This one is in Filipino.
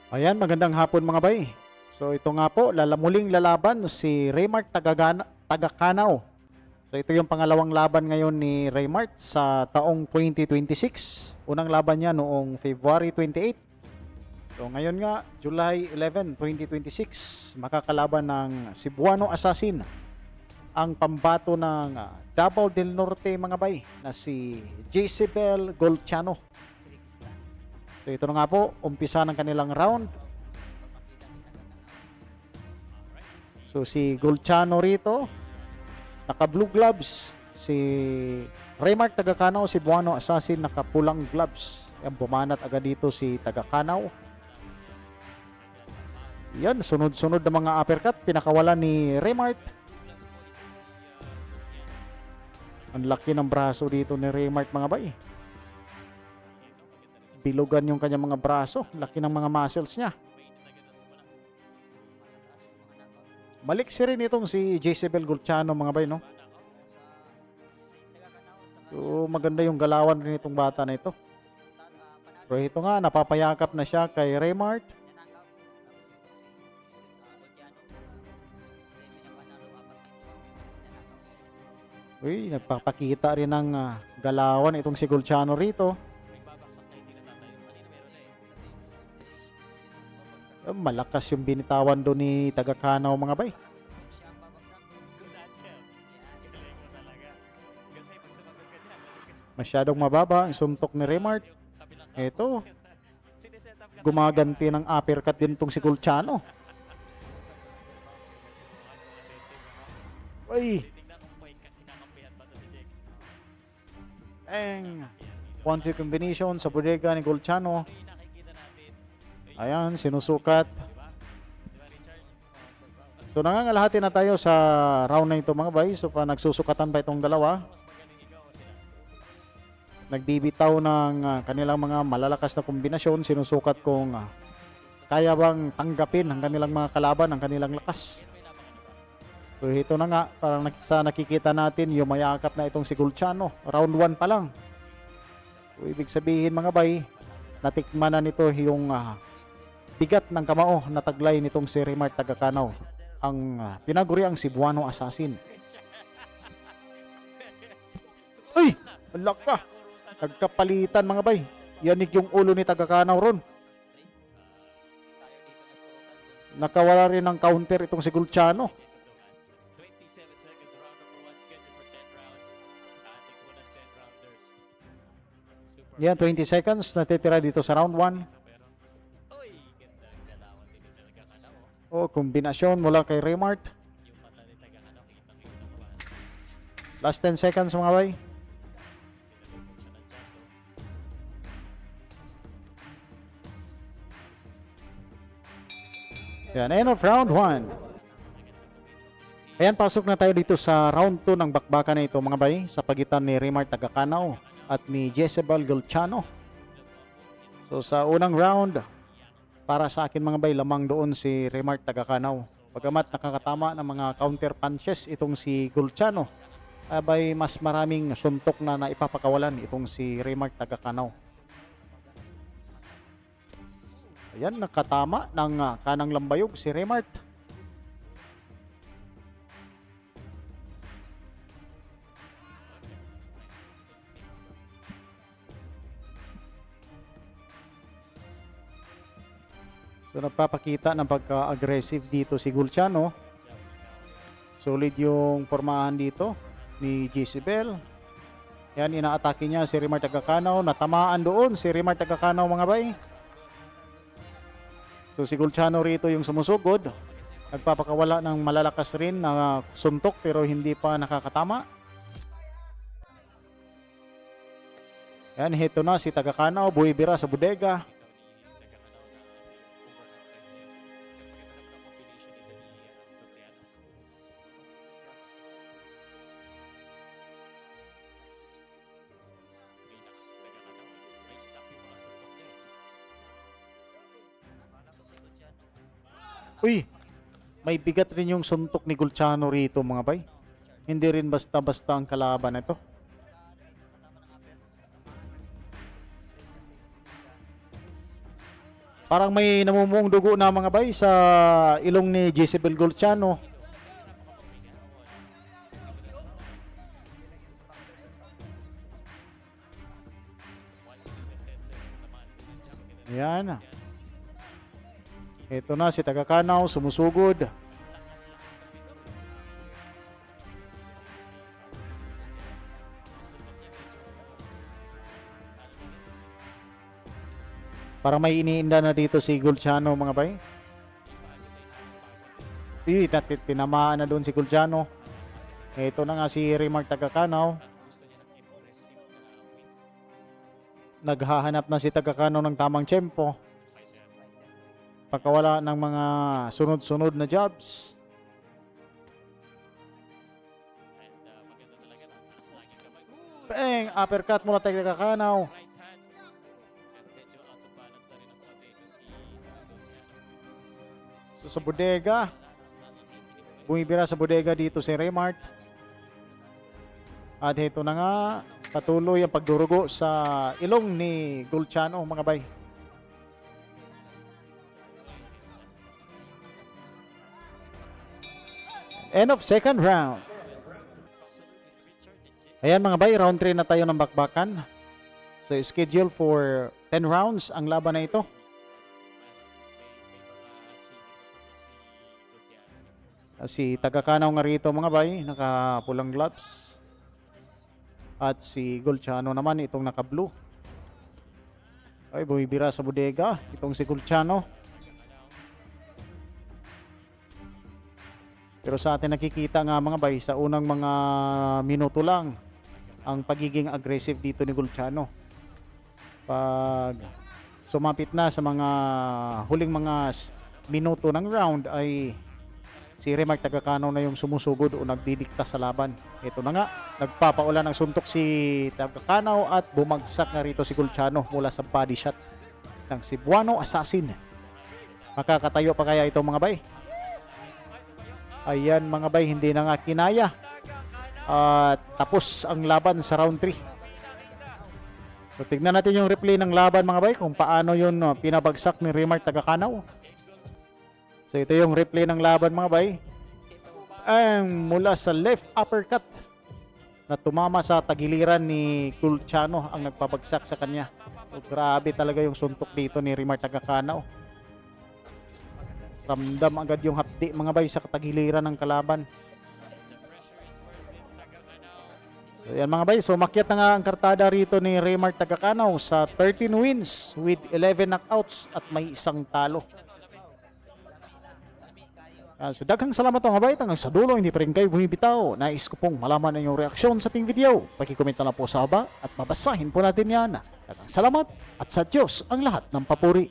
Ayan, magandang hapon mga bay. So ito nga po, muling lalaban si Raymart Tagakanaw. So ito yung pangalawang laban ngayon ni Raymart sa taong 2026. Unang laban niya noong February 28. So ngayon nga, July 11, 2026, makakalaban ng Cebuano Assassin, ang pambato ng Davao del Norte mga bay na si Jezebel Golchano. So ito na nga po, umpisa ng kanilang round. So si Golchano rito, naka blue gloves. Si Raymart Tagakanaw, si Cebuano Assassin, naka pulang gloves. Yan, bumanat agad dito si Tagakanaw. Yan, sunod-sunod na mga uppercut, pinakawalan ni Raymart. Ang laki ng braso dito ni Raymart mga bay. Bilugan yung kanyang mga braso. Laki ng mga muscles niya. Maliksi rin itong si Jezebel Golchano mga bay, no? So, maganda yung galawan rin itong bata na ito. Pero ito nga, napapayakap na siya kay Raymart. Uy, nagpapakita rin ng galawan itong si Golchano rito. Malakas yung binitawan doon ni Tagakanaw mga bay. Masyadong mababa ang suntok ni Raymart. Ito, gumaganti ng uppercut din itong si Golchano. Uy! One-two combination sa bodega ni Golchano. Ayan, sinusukat. So nangangalahati na tayo sa round na ito mga bay. So nagsusukatan pa itong dalawa. Nagbibitaw ng kanilang mga malalakas na kombinasyon. Sinusukat kung kaya bang tanggapin ang kanilang mga kalaban, ang kanilang lakas. So ito na nga, parang sa nakikita natin, yumayakap na itong si Golchano. Round 1 pa lang. So ibig sabihin mga bay, natikman na nito yung bigat ng kamao na taglay nitong si Raymart Tagakanaw, ang tinaguriang Cebuano Assassin. Uy! Alak ka! Nagkapalitan mga bay. Yanig yung ulo ni Tagakanaw ron. Nakawala rin ng counter itong si Golchano. Yan, 20 seconds natitira dito sa round 1. Oh, kombinasyon mula kay Raymart. Last 10 seconds mga bay. Yan, end of round 1. Ayan, pasok na tayo dito sa round 2 ng bakbakan na ito mga bay, sa pagitan ni Raymart Tagakanaw at ni Jezebel Golchano. So sa unang round, para sa akin mga bay, lamang doon si Raymart Tagakanaw. Pagamat nakakatama ng mga counter punches itong si Golchano, abay mas maraming suntok na naipapakawalan itong si Raymart Tagakanaw. Ayan, nakatama ng kanang lambayog si Raymart. So nagpapakita ng pagka-aggressive dito si Golchano. Solid yung pormahan dito ni Jezebel. Yan, inaatake niya si Raymart Tagakanaw. Natamaan doon si Raymart Tagakanaw mga bay. So si Golchano rito yung sumusugod. Nagpapakawala ng malalakas rin na suntok pero hindi pa nakakatama. Yan, hito na si Tagakanaw. Buwibira sa bodega. Uy, may bigat rin yung suntok ni Golchano rito mga bay. Hindi rin basta-basta ang kalaban nito. Parang may namumuong dugo na mga bay sa ilong ni Jezebel Golciano. Ayan. Ito na si Tagakanaw, sumusugod. Parang may iniinda na dito si Golciano mga bay. Tinamaan na doon si Golciano. Ito na nga si Remark Tagakanaw. Naghahanap na si Tagakanaw ng tamang tiyempo. Pagkawala ng mga sunod-sunod na jobs. Bang! Uppercut mula Tagakanaw. So sa bodega. Bumibira sa bodega dito si Remark. At ito na nga. Patuloy ang pagdurugo sa ilong ni Golciano mga bay. End of second round. Ayan mga bay, round 3 na tayo ng bakbakan. So schedule for 10 rounds ang laban na ito. Si Tagakanaw nga rito mga bay, nakapulang gloves. At si Golciano naman itong naka-blue. Ay, bumibira sa bodega itong si Golciano. Pero sa atin nakikita nga mga bay, sa unang mga minuto lang ang pagiging aggressive dito ni Golciano. Pag sumapit na sa mga huling mga minuto ng round ay si Remark Tagakanaw na yung sumusugod o nagdidikta sa laban. Ito na nga, nagpapaulan ng suntok si Tagakanaw at bumagsak na rito si Golciano mula sa body shot ng Cebuano Assassin. Makakatayo pa kaya ito mga bay? Ayan mga bay, hindi na nga kinaya. Tapos ang laban sa round 3. So tignan natin yung replay ng laban mga bay kung paano yun pinabagsak ni Remark Tagakanaw. So ito yung replay ng laban mga bay. Mula sa left uppercut na tumama sa tagiliran ni Golciano ang nagpabagsak sa kanya. So, grabe talaga yung suntok dito ni Remark Tagakanaw. Ramdam agad yung hapdi mga bay sa tagiliran ng kalaban. So yan mga bay, so makyat na nga ang kartada rito ni Remark Tagakanaw sa 13 wins with 11 knockouts at may isang talo. So daghang salamat mga bay, hanggang sa dulo hindi pa rin kayo bumibitaw. Nais ko pong malaman ang inyong reaksyon sa ating video. Pakikomenta na po sa baba at babasahin po natin yan. Daghang salamat at sa Diyos ang lahat ng papuri.